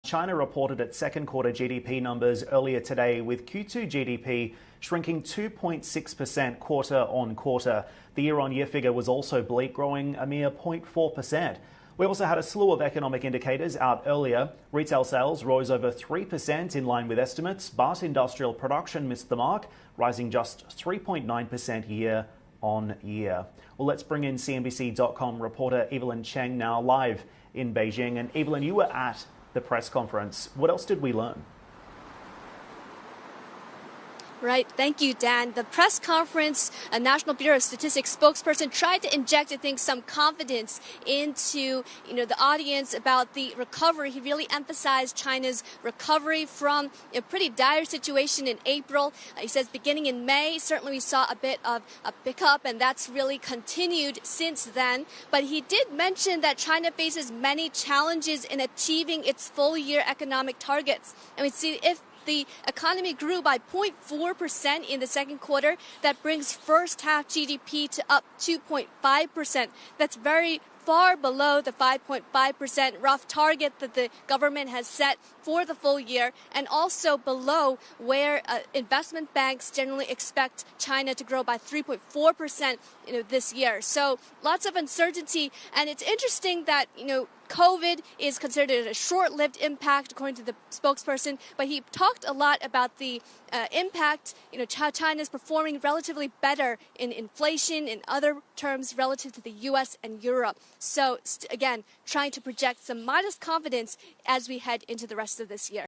China reported its second quarter GDP numbers earlier today, with Q2 GDP shrinking 2.6% quarter on quarter. The year-on-year figure was also bleak, growing a mere 0.4%. We also had a slew of economic indicators out earlier. Retail sales rose over 3% in line with estimates, but industrial production missed the mark, rising just 3.9% year on year. Well, let's bring in CNBC.com reporter Evelyn Cheng now live in Beijing. And Evelyn, you were at the press conference. What else did we learn? Right. Thank you, Dan. The press conference, a National Bureau of Statistics spokesperson tried to inject, I think, some confidence into, the audience about the recovery. He really emphasized China's recovery from a pretty dire situation in April. He says beginning in May, certainly we saw a bit of a pickup, and that's really continued since then. But he did mention that China faces many challenges in achieving its full-year economic targets. And we see if the economy grew by 0.4% in the second quarter. That brings first half GDP to up 2.5%. That's very far below the 5.5% rough target that the government has set for the full year, and also below where investment banks generally expect China to grow by 3.4% this year. So lots of uncertainty, and it's interesting that COVID is considered a short-lived impact, according to the spokesperson, but he talked a lot about the impact, how China is performing relatively better in inflation, in other terms, relative to the U.S. and Europe. So, again, trying to project some modest confidence as we head into the rest of this year.